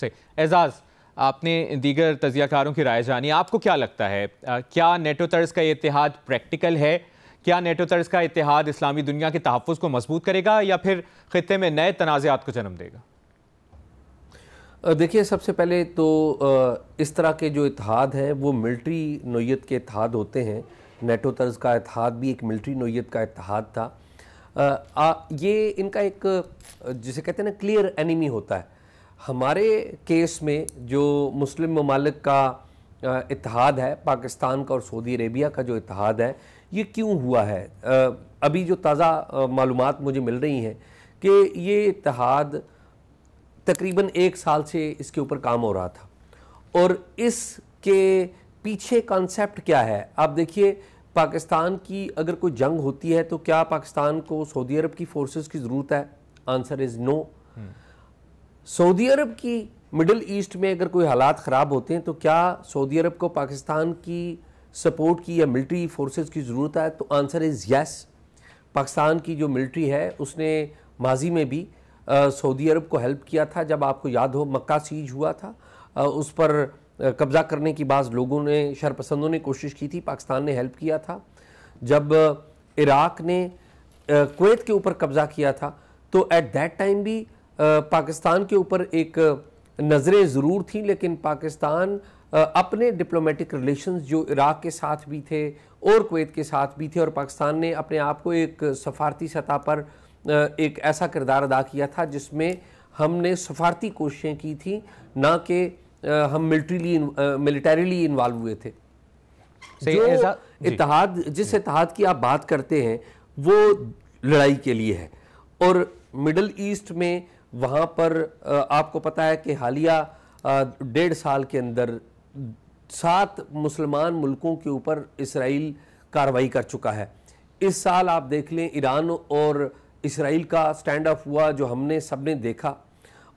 صحیح. اعزاز، آپ نے دیگر تجزیہ کاروں کی رائے جانی. آپ کو کیا لگتا ہے کیا نیٹو طرز کا یہ اتحاد پریکٹیکل ہے؟ کیا نیٹو طرز کا اتحاد اسلامی دنیا کے تحفظ کو مضبوط کرے گا یا پھر خطے میں نئے تنازعات کو جنم دے گا؟ دیکھیے، سب سے پہلے تو اس طرح کے جو اتحاد ہیں وہ ملٹری نوعیت کے اتحاد ہوتے ہیں. نیٹو طرز کا اتحاد بھی ایک ملٹری نوعیت کا اتحاد تھا. یہ ان کا ایک جسے کہتے ہیں نا کلیئر اینیمی ہوتا ہے. ہمارے کیس میں جو مسلم ممالک کا اتحاد ہے، پاکستان کا اور سعودی عربیہ کا جو اتحاد ہے، یہ کیوں ہوا ہے؟ ابھی جو تازہ معلومات مجھے مل رہی ہیں کہ یہ اتحاد تقریباً 1 سال سے اس کے اوپر کام ہو رہا تھا. اور اس کے پیچھے کانسیپٹ کیا ہے؟ آپ دیکھیے، پاکستان کی اگر کوئی جنگ ہوتی ہے تو کیا پاکستان کو سعودی عرب کی فورسز کی ضرورت ہے؟ آنسر از نو. سعودی عرب کی مڈل ایسٹ میں اگر کوئی حالات خراب ہوتے ہیں تو کیا سعودی عرب کو پاکستان کی سپورٹ کی یا ملٹری فورسز کی ضرورت ہے؟ تو آنسر از یس. پاکستان کی جو ملٹری ہے اس نے ماضی میں بھی سعودی عرب کو ہیلپ کیا تھا. جب آپ کو یاد ہو مکہ سیج ہوا تھا، اس پر قبضہ کرنے کی بعض لوگوں نے، شرپسندوں نے کوشش کی تھی، پاکستان نے ہیلپ کیا تھا. جب عراق نے کویت کے اوپر قبضہ کیا تھا تو ایٹ دیٹ ٹائم بھی پاکستان کے اوپر ایک نظریں ضرور تھیں، لیکن پاکستان اپنے ڈپلومیٹک ریلیشنز جو عراق کے ساتھ بھی تھے اور کویت کے ساتھ بھی تھے، اور پاکستان نے اپنے آپ کو ایک سفارتی سطح پر ایک ایسا کردار ادا کیا تھا جس میں ہم نے سفارتی کوششیں کی تھیں، نہ کہ ہم ملٹریلی انوالو ہوئے تھے. جو اتحاد، جس اتحاد کی آپ بات کرتے ہیں، وہ لڑائی کے لیے ہے. اور مڈل ایسٹ میں وہاں پر آپ کو پتہ ہے کہ حالیہ 1.5 سال کے اندر 7 مسلمان ملکوں کے اوپر اسرائیل کارروائی کر چکا ہے. اس سال آپ دیکھ لیں ایران اور اسرائیل کا سٹینڈ اپ ہوا جو ہم نے سب نے دیکھا.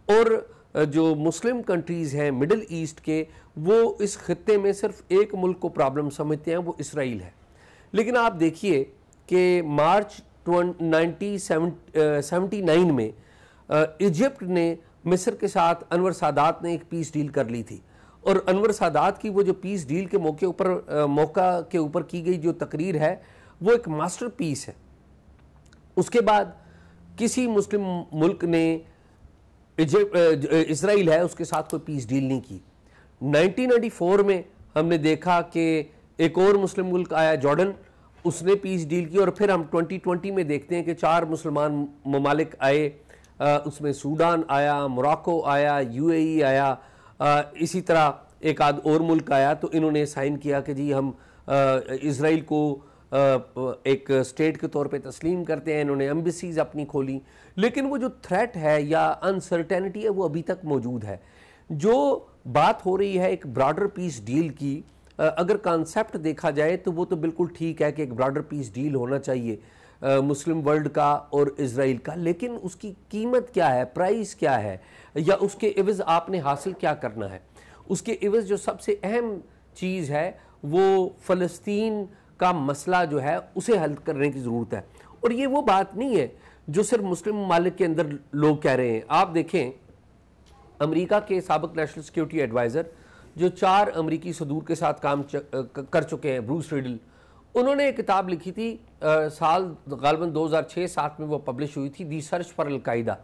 اور جو مسلم کنٹریز ہیں مڈل ایسٹ کے، وہ اس خطے میں صرف ایک ملک کو پرابلم سمجھتے ہیں، وہ اسرائیل ہے. لیکن آپ دیکھیے کہ مارچ 1979 میں ایجپٹ نے مصر کے ساتھ انور سادات نے ایک پیس ڈیل کر لی تھی، اور انور سادات کی وہ جو پیس ڈیل کے موقع کے اوپر کی گئی جو تقریر ہے وہ ایک ماسٹر پیس ہے. اس کے بعد کسی مسلم ملک نے اسرائیل ہے اس کے ساتھ کوئی پیس ڈیل نہیں کی. 1994 میں ہم نے دیکھا کہ ایک اور مسلم ملک آیا، جارڈن، اس نے پیس ڈیل کی. اور پھر ہم 2020 میں دیکھتے ہیں کہ 4 مسلمان ممالک آئے، اس میں سوڈان آیا، موراکو آیا، UAE آیا، اسی طرح ایک آدھ اور ملک آیا. تو انہوں نے سائن کیا کہ جی ہم اسرائیل کو ایک سٹیٹ کے طور پہ تسلیم کرتے ہیں. انہوں نے ایمبیسیز اپنی کھولی. لیکن وہ جو تھریٹ ہے یا انسرٹینٹی ہے وہ ابھی تک موجود ہے. جو بات ہو رہی ہے ایک براڈر پیس ڈیل کی، اگر کانسیپٹ دیکھا جائے تو وہ تو بالکل ٹھیک ہے کہ ایک براڈر پیس ڈیل ہونا چاہیے مسلم ورلڈ کا اور اسرائیل کا. لیکن اس کی قیمت کیا ہے، پرائس کیا ہے، یا اس کے عوض آپ نے حاصل کیا کرنا ہے؟ اس کے عوض جو سب سے اہم چیز ہے وہ فلسطین کا مسئلہ جو ہے اسے حل کرنے کی ضرورت ہے. اور یہ وہ بات نہیں ہے جو صرف مسلم ممالک کے اندر لوگ کہہ رہے ہیں. آپ دیکھیں امریکہ کے سابق نیشنل سیکیورٹی ایڈوائزر جو 4 امریکی صدور کے ساتھ کام کر چکے ہیں، بروس ریڈل، انہوں نے ایک کتاب لکھی تھی سال غالباً 2006-7 میں وہ پبلش ہوئی تھی، دی سرچ فار القاعدہ.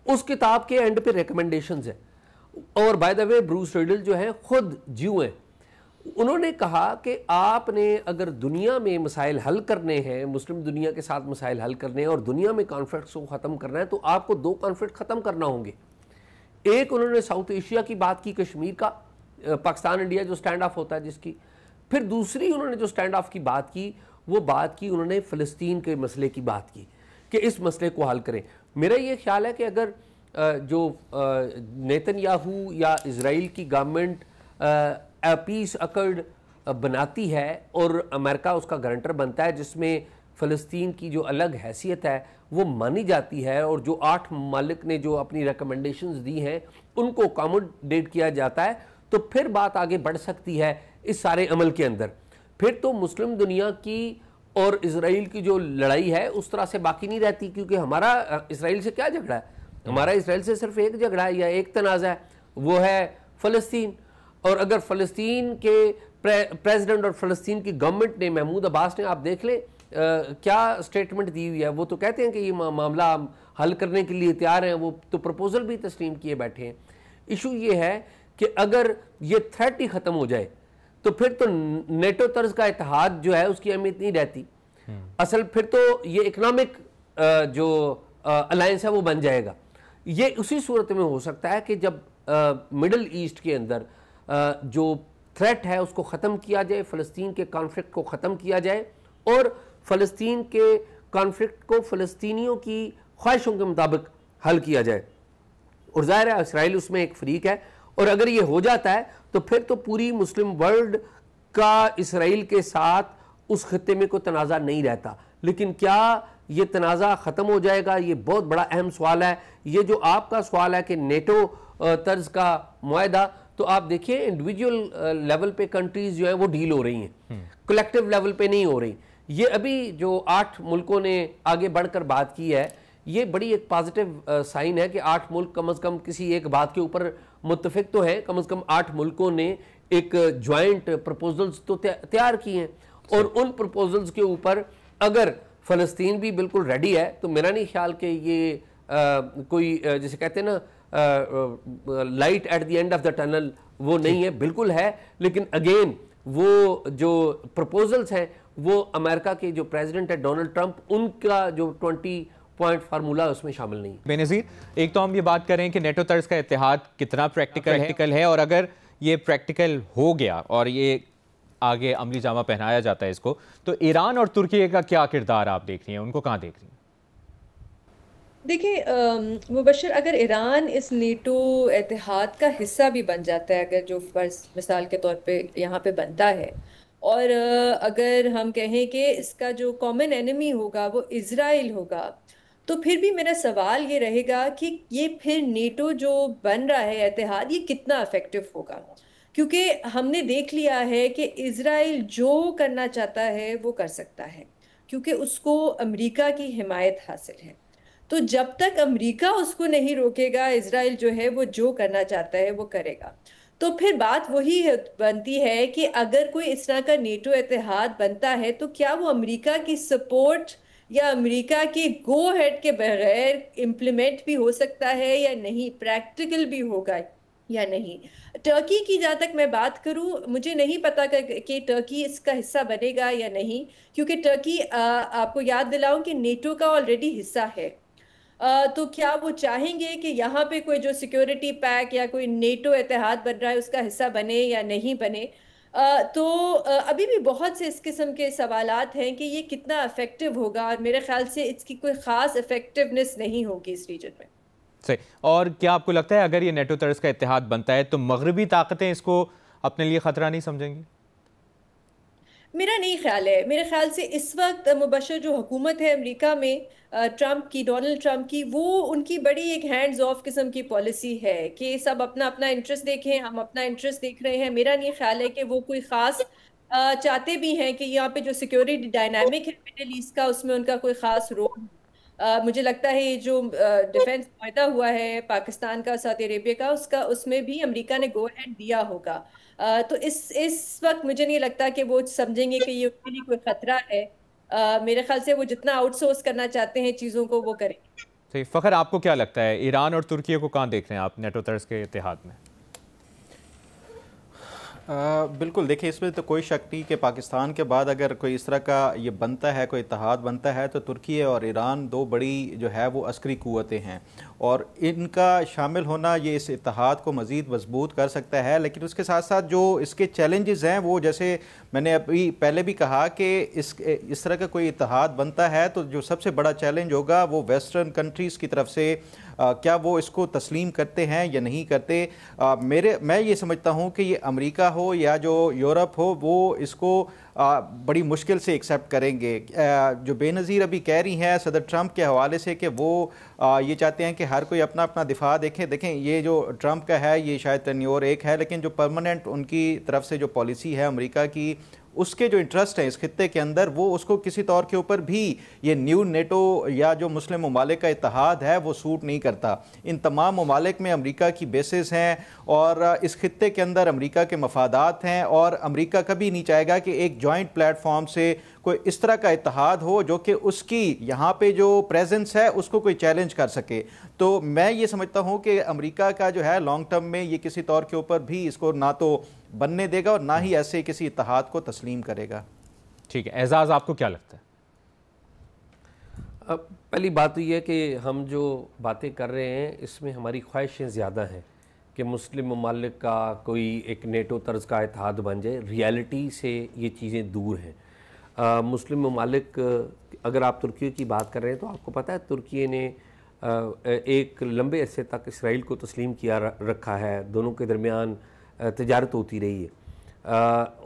اس کتاب کے اینڈ پہ ریکمنڈیشنز ہیں. اور by the way Bruce riddle جو ہیں خود جیو ہیں. انہوں نے کہا کہ آپ نے اگر دنیا میں مسائل حل کرنے ہیں، مسلم دنیا کے ساتھ مسائل حل کرنے ہیں اور دنیا میں کانفلکٹس کو ختم کرنا ہے، تو آپ کو 2 کانفلکٹ ختم کرنا ہوں گے. ایک انہوں نے ساؤتھ ایشیا کی بات کی، کشمیر کا، پاکستان انڈیا جو سٹینڈ آف ہوتا ہے جس کی. پھر دوسری انہوں نے جو سٹینڈ آف کی بات کی، وہ بات کی انہوں نے فلسطین کے مسئلے کی بات کی کہ اس مسئلے کو حل کریں. میرا یہ خیال ہے کہ اگر جو نیتن یاہو یا اسرائیل کی گورنمنٹ پیس اکرڈ بناتی ہے اور امریکہ اس کا گارنٹر بنتا ہے، جس میں فلسطین کی جو الگ حیثیت ہے وہ مانی جاتی ہے، اور جو 8 ممالک نے جو اپنی ریکمنڈیشنز دی ہیں ان کو اکاموڈیٹ کیا جاتا ہے، تو پھر بات آگے بڑھ سکتی ہے اس سارے عمل کے اندر. پھر تو مسلم دنیا کی اور اسرائیل کی جو لڑائی ہے اس طرح سے باقی نہیں رہتی، کیونکہ ہمارا اسرائیل سے کیا جھگڑا ہے؟ ہمارا اسرائیل سے صرف ایک جھگڑا ہے یا ایک تنازع ہے. وہ ہے فلسطین. اور اگر فلسطین کے پریزیڈنٹ اور فلسطین کی گورنمنٹ نے, محمود عباس نے, آپ دیکھ لیں کیا سٹیٹمنٹ دی ہوئی ہے. وہ تو کہتے ہیں کہ یہ معاملہ ہم حل کرنے کے لیے تیار ہیں, وہ تو پروپوزل بھی تسلیم کیے بیٹھے ہیں. ایشو یہ ہے کہ اگر یہ تھریٹ ہی ختم ہو جائے تو پھر تو نیٹو طرز کا اتحاد جو ہے اس کی اہمیت نہیں رہتی. اصل پھر تو یہ اکنامک جو الائنس ہے وہ بن جائے گا. یہ اسی صورت میں ہو سکتا ہے کہ جب مڈل ایسٹ کے اندر جو تھریٹ ہے اس کو ختم کیا جائے, فلسطین کے کانفلکٹ کو ختم کیا جائے اور فلسطین کے کانفلکٹ کو فلسطینیوں کی خواہشوں کے مطابق حل کیا جائے. اور ظاہر ہے اسرائیل اس میں ایک فریق ہے, اور اگر یہ ہو جاتا ہے تو پھر تو پوری مسلم ورلڈ کا اسرائیل کے ساتھ اس خطے میں کوئی تنازع نہیں رہتا. لیکن کیا یہ تنازع ختم ہو جائے گا؟ یہ بہت بڑا اہم سوال ہے. یہ جو آپ کا سوال ہے کہ نیٹو طرز کا معاہدہ, تو آپ دیکھیں انڈیویجول لیول پہ کنٹریز جو ہیں وہ ڈیل ہو رہی ہیں, کلیکٹیو لیول پہ نہیں ہو رہی. یہ ابھی جو 8 ملکوں نے آگے بڑھ کر بات کی ہے, یہ بڑی ایک پازیٹیو سائن ہے کہ 8 ملک کم از کم کسی ایک بات کے اوپر متفق تو ہیں. کم از کم 8 ملکوں نے ایک جوائنٹ پروپوزلز تو تیار کی ہیں, اور ان پروپوزلز کے اوپر اگر فلسطین بھی بالکل ریڈی ہے تو میرا نہیں خیال کہ یہ کوئی جسے کہتے ہیں نا light at the end of the tunnel, وہ نہیں ہے, بالکل ہے. لیکن اگین وہ جو پروپوزلز ہیں وہ امریکہ کے جو پریزیڈنٹ ہے ڈونلڈ ٹرمپ, ان کا جو 20 پوائنٹ فارمولہ اس میں شامل نہیں. بے نظیر, ایک تو ہم یہ بات کریں کہ نیٹو طرز کا اتحاد کتنا پریکٹیکل ہے, اور اگر یہ پریکٹیکل ہو گیا اور یہ آگے عملی جامہ پہنایا جاتا ہے اس کو, تو ایران اور ترکی کا کیا کردار آپ دیکھ رہی ہیں, ان کو کہاں دیکھ رہی ہیں؟ دیکھیں مبشر, اگر ایران اس نیٹو اتحاد کا حصہ بھی بن جاتا ہے, اگر جو فرض مثال کے طور پہ یہاں پہ بنتا ہے, اور اگر ہم کہیں کہ اس کا جو کامن انیمی ہوگا وہ اسرائیل ہوگا, تو پھر بھی میرا سوال یہ رہے گا کہ یہ پھر نیٹو جو بن رہا ہے اتحاد, یہ کتنا افیکٹو ہوگا. کیونکہ ہم نے دیکھ لیا ہے کہ اسرائیل جو کرنا چاہتا ہے وہ کر سکتا ہے, کیونکہ اس کو امریکہ کی حمایت حاصل ہے. تو جب تک امریکہ اس کو نہیں روکے گا, اسرائیل جو ہے وہ جو کرنا چاہتا ہے وہ کرے گا. تو پھر بات وہی بنتی ہے کہ اگر کوئی اس طرح کا نیٹو اتحاد بنتا ہے تو کیا وہ امریکہ کی سپورٹ یا امریکہ کی گو ہیڈ کے بغیر امپلیمنٹ بھی ہو سکتا ہے یا نہیں, پریکٹیکل بھی ہوگا یا نہیں. ٹرکی کی جہاں تک میں بات کروں, مجھے نہیں پتا کہ ٹرکی اس کا حصہ بنے گا یا نہیں, کیونکہ ٹرکی آپ کو یاد دلاؤں کہ نیٹو کا آلریڈی حصہ ہے. تو کیا وہ چاہیں گے کہ یہاں پہ کوئی جو سیکیورٹی پیک یا کوئی نیٹو اتحاد بن رہا ہے اس کا حصہ بنے یا نہیں بنے؟ تو ابھی بھی بہت سے اس قسم کے سوالات ہیں کہ یہ کتنا افیکٹو ہوگا, اور میرے خیال سے اس کی کوئی خاص افیکٹونیس نہیں ہوگی اس ریجن میں. صحیح. اور کیا آپ کو لگتا ہے اگر یہ نیٹو طرز کا اتحاد بنتا ہے تو مغربی طاقتیں اس کو اپنے لیے خطرہ نہیں سمجھیں گی؟ میرا نہیں خیال ہے. میرے خیال سے اس وقت مبشر جو حکومت ہے امریکہ میں ٹرمپ کی, ڈونلڈ ٹرمپ کی, وہ ان کی بڑی ایک ہینڈز آف قسم کی پالیسی ہے کہ سب اپنا اپنا انٹرسٹ دیکھیں, ہم اپنا انٹرسٹ دیکھ رہے ہیں. میرا نہیں خیال ہے کہ وہ کوئی خاص چاہتے بھی ہیں کہ یہاں پہ جو سیکیورٹی ڈائنامک ہے مڈل ایسٹ کا, اس میں ان کا کوئی خاص رول. مجھے لگتا ہے یہ جو ڈیفنس معاہدہ ہوا ہے پاکستان کا سعودی عربیہ کا, اس میں بھی امریکہ نے گو ہیڈ دیا ہوگا. تو اس وقت مجھے نہیں لگتا کہ وہ سمجھیں گے کہ یہ ان کے لیے کوئی خطرہ ہے. میرے خیال سے وہ جتنا آؤٹ سورس کرنا چاہتے ہیں چیزوں کو وہ کریں. صحیح. فخر, آپ کو کیا لگتا ہے ایران اور ترکی کو کہاں دیکھ رہے ہیں آپ نیٹو طرز کے اتحاد میں؟ بالکل, دیکھیں اس میں تو کوئی شک نہیں کہ پاکستان کے بعد اگر کوئی اس طرح کا یہ بنتا ہے, کوئی اتحاد بنتا ہے, تو ترکی اور ایران 2 بڑی جو ہے وہ عسکری قوتیں ہیں, اور ان کا شامل ہونا یہ اس اتحاد کو مزید مضبوط کر سکتا ہے. لیکن اس کے ساتھ ساتھ جو اس کے چیلنجز ہیں وہ, جیسے میں نے ابھی پہلے بھی کہا کہ اس طرح کا کوئی اتحاد بنتا ہے تو جو سب سے بڑا چیلنج ہوگا وہ ویسٹرن کنٹریز کی طرف سے, کیا وہ اس کو تسلیم کرتے ہیں یا نہیں کرتے. میں یہ سمجھتا ہوں کہ یہ امریکہ ہو یا جو یورپ ہو وہ اس کو بڑی مشکل سے ایکسیپٹ کریں گے. جو بے نظیر ابھی کہہ رہی ہیں صدر ٹرمپ کے حوالے سے کہ وہ یہ چاہتے ہیں کہ ہر کوئی اپنا اپنا دفاع دیکھیں یہ جو ٹرمپ کا ہے یہ شاید ٹینیور ایک ہے, لیکن جو پرماننٹ ان کی طرف سے جو پالیسی ہے امریکہ کی اس کے جو انٹرسٹ ہیں اس خطے کے اندر وہ اس کو کسی طور کے اوپر بھی یہ نیو نیٹو یا جو مسلم ممالک کا اتحاد ہے وہ سوٹ نہیں کرتا. ان تمام ممالک میں امریکہ کی بیسز ہیں اور اس خطے کے اندر امریکہ کے مفادات ہیں, اور امریکہ کبھی نہیں چاہے گا کہ ایک جوائنٹ پلیٹ فارم سے کوئی اس طرح کا اتحاد ہو جو کہ اس کی یہاں پہ جو پریزنس ہے اس کو کوئی چیلنج کر سکے. تو میں یہ سمجھتا ہوں کہ امریکہ کا جو ہے لانگ ٹرم میں یہ کسی طور کے اوپر بھی اس کو نہ تو بننے دے گا اور نہ ہی ایسے کسی اتحاد کو تسلیم کرے گا. ٹھیک ہے, اعزاز آپ کو کیا لگتا ہے؟ پہلی بات تو یہ ہے کہ ہم جو باتیں کر رہے ہیں اس میں ہماری خواہشیں زیادہ ہیں کہ مسلم ممالک کا کوئی ایک نیٹو طرز کا اتحاد بن جائے. ریالٹی سے یہ چیزیں دور ہیں. مسلم ممالک, اگر آپ ترکی کی بات کر رہے ہیں تو آپ کو پتہ ہے ترکی نے ایک لمبے عرصے تک اسرائیل کو تسلیم کیا رکھا ہے. دونوں کے درمیان تجارت ہوتی رہی ہے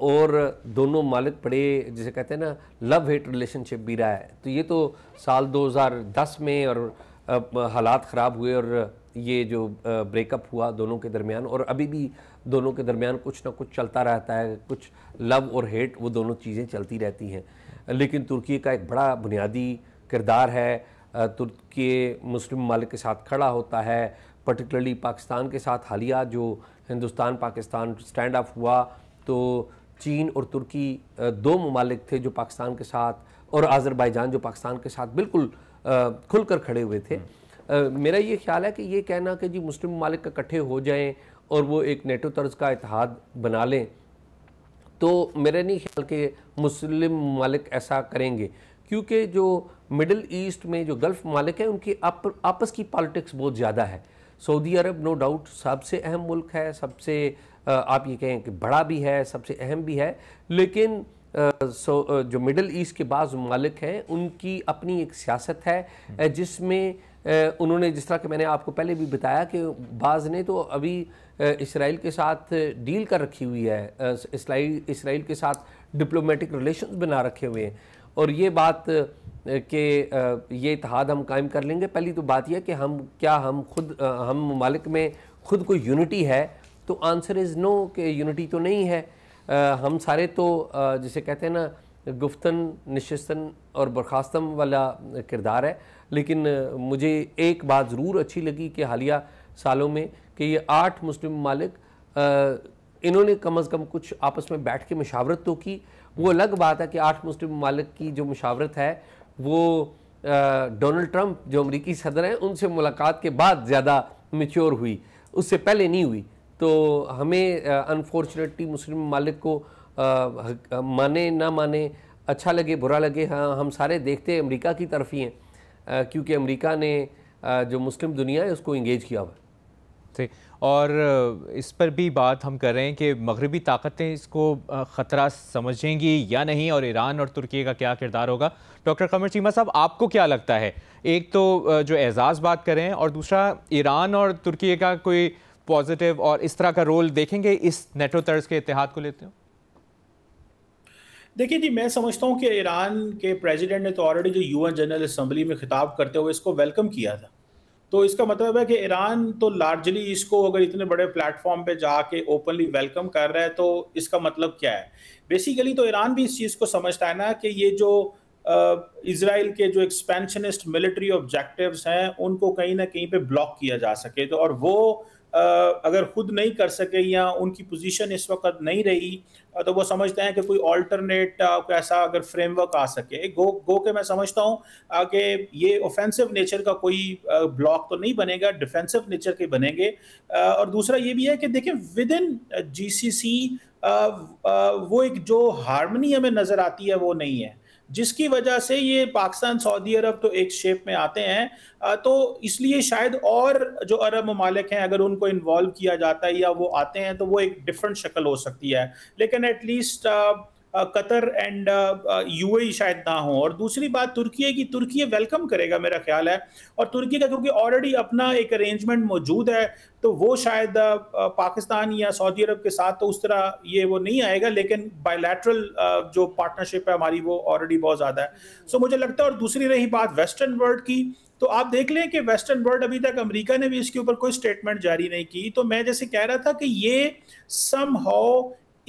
اور دونوں ممالک بڑے جسے کہتے ہیں نا لو ہیٹ ریلیشن شپ بھی رہا ہے. تو یہ تو سال 2010 میں اور حالات خراب ہوئے اور یہ جو بریک اپ ہوا دونوں کے درمیان, اور ابھی بھی دونوں کے درمیان کچھ نہ کچھ چلتا رہتا ہے, کچھ لو اور ہیٹ وہ دونوں چیزیں چلتی رہتی ہیں. لیکن ترکی کا ایک بڑا بنیادی کردار ہے. ترکی مسلم ممالک کے ساتھ کھڑا ہوتا ہے, پرٹیکولرلی پاکستان کے ساتھ. حالیہ جو ہندوستان پاکستان سٹینڈ اپ ہوا تو چین اور ترکی دو ممالک تھے جو پاکستان کے ساتھ, اور آذربائیجان جو پاکستان کے ساتھ بالکل کھل کر کھڑے ہوئے تھے. میرا یہ خیال ہے کہ یہ کہنا کہ جی مسلم ممالک اکٹھے ہو جائیں اور وہ ایک نیٹو طرز کا اتحاد بنا لیں, تو میرا نہیں خیال کہ مسلم ممالک ایسا کریں گے, کیونکہ جو مڈل ایسٹ میں جو گلف ممالک ہیں ان کی آپس کی پالیٹکس بہت زیادہ ہے. سعودی عرب نو ڈاؤٹ سب سے اہم ملک ہے, سب سے آپ یہ کہیں کہ بڑا بھی ہے, سب سے اہم بھی ہے, لیکن جو مڈل ایسٹ کے بعض ممالک ہیں ان کی اپنی ایک سیاست ہے جس میں انہوں نے, جس طرح کہ میں نے آپ کو پہلے بھی بتایا کہ بعض نے تو ابھی اسرائیل کے ساتھ ڈیل کر رکھی ہوئی ہے, اسرائیل کے ساتھ ڈپلومیٹک ریلیشنز بنا رکھے ہوئے ہیں. اور یہ بات کہ یہ اتحاد ہم قائم کر لیں گے, پہلی تو بات یہ ہے کہ ہم ممالک میں خود کوئی یونٹی ہے, تو آنسر از نو کہ یونٹی تو نہیں ہے. ہم سارے تو جسے کہتے ہیں نا گفتن نشستن اور برخاستم والا کردار ہے. لیکن مجھے ایک بات ضرور اچھی لگی کہ حالیہ سالوں میں کہ یہ 8 مسلم ممالک انہوں نے کم از کم کچھ آپس میں بیٹھ کے مشاورت تو کی. وہ الگ بات ہے کہ 8 مسلم ممالک کی جو مشاورت ہے وہ ڈونلڈ ٹرمپ جو امریکی صدر ہیں ان سے ملاقات کے بعد زیادہ میچور ہوئی, اس سے پہلے نہیں ہوئی. تو ہمیں انفارچونیٹلی مسلم ممالک کو مانے نہ مانے, اچھا لگے برا لگے, ہم سارے دیکھتے ہیں امریکہ کی طرف ہی ہیں, کیونکہ امریکہ نے جو مسلم دنیا ہے اس کو انگیج کیا ہوا ہے. اور اس پر بھی بات ہم کر رہے ہیں کہ مغربی طاقتیں اس کو خطرہ سمجھیں گی یا نہیں, اور ایران اور ترکی کا کیا کردار ہوگا. ڈاکٹر قمر چیمہ صاحب, آپ کو کیا لگتا ہے؟ ایک تو جو اعزاز بات کریں, اور دوسرا ایران اور ترکی کا کوئی پازیٹیو اور اس طرح کا رول دیکھیں گے اس نیٹو طرز کے اتحاد کو لیتے ہو؟ دیکھیے جی, میں سمجھتا ہوں کہ ایران کے پریزیڈنٹ نے تو آلریڈی جو UN جنرل اسمبلی میں خطاب کرتے ہوئے اس کو ویلکم کیا تھا. تو اس کا مطلب ہے کہ ایران تو لارجلی اس کو اگر اتنے بڑے پلیٹ فارم پہ جا کے اوپنلی ویلکم کر رہا ہے تو اس کا مطلب کیا ہے؟ بیسیکلی تو ایران بھی اس چیز کو سمجھتا ہے نا کہ یہ جو اسرائیل کے جو ایکسپینشنسٹ ملٹری آبجیکٹیوز ہیں ان کو کہیں نہ کہیں پہ بلاک کیا جا سکے. تو اور وہ اگر خود نہیں کر سکے یا ان کی پوزیشن اس وقت نہیں رہی تو وہ سمجھتے ہیں کہ کوئی آلٹرنیٹ ایسا اگر فریم ورک آ سکے. گو کہ میں سمجھتا ہوں کہ یہ اوفینسو نیچر کا کوئی بلاک تو نہیں بنے گا, ڈیفینسو نیچر کے بنیں گے. اور دوسرا یہ بھی ہے کہ دیکھیں ود ان GCC وہ ایک جو ہارمنی ہمیں نظر آتی ہے وہ نہیں ہے, جس کی وجہ سے یہ پاکستان سعودی عرب تو ایک شیپ میں آتے ہیں. تو اس لیے شاید اور جو عرب ممالک ہیں اگر ان کو انوالو کیا جاتا ہے یا وہ آتے ہیں تو وہ ایک ڈیفرنٹ شکل ہو سکتی ہے, لیکن at least Qatar and UAE شاید نہ ہوں. اور دوسری بات ترکی ویلکم کرے گا میرا خیال ہے, اور ترکی کا کیونکہ آلریڈی اپنا ایک ارینجمنٹ موجود ہے تو وہ شاید پاکستان یا سعودی عرب کے ساتھ تو اس طرح یہ وہ نہیں آئے گا, لیکن بائی لیٹرل جو پارٹنرشپ ہے ہماری وہ آلریڈی بہت زیادہ ہے. سو مجھے لگتا ہے. اور دوسری رہی بات ویسٹرن ورلڈ کی, تو آپ دیکھ لیں کہ ویسٹرن ورلڈ ابھی تک امریکہ نے بھی اس کے اوپر کوئی سٹیٹمنٹ جاری نہیں کی. تو میں جیسے کہہ رہا تھا کہ یہ سم ہاؤ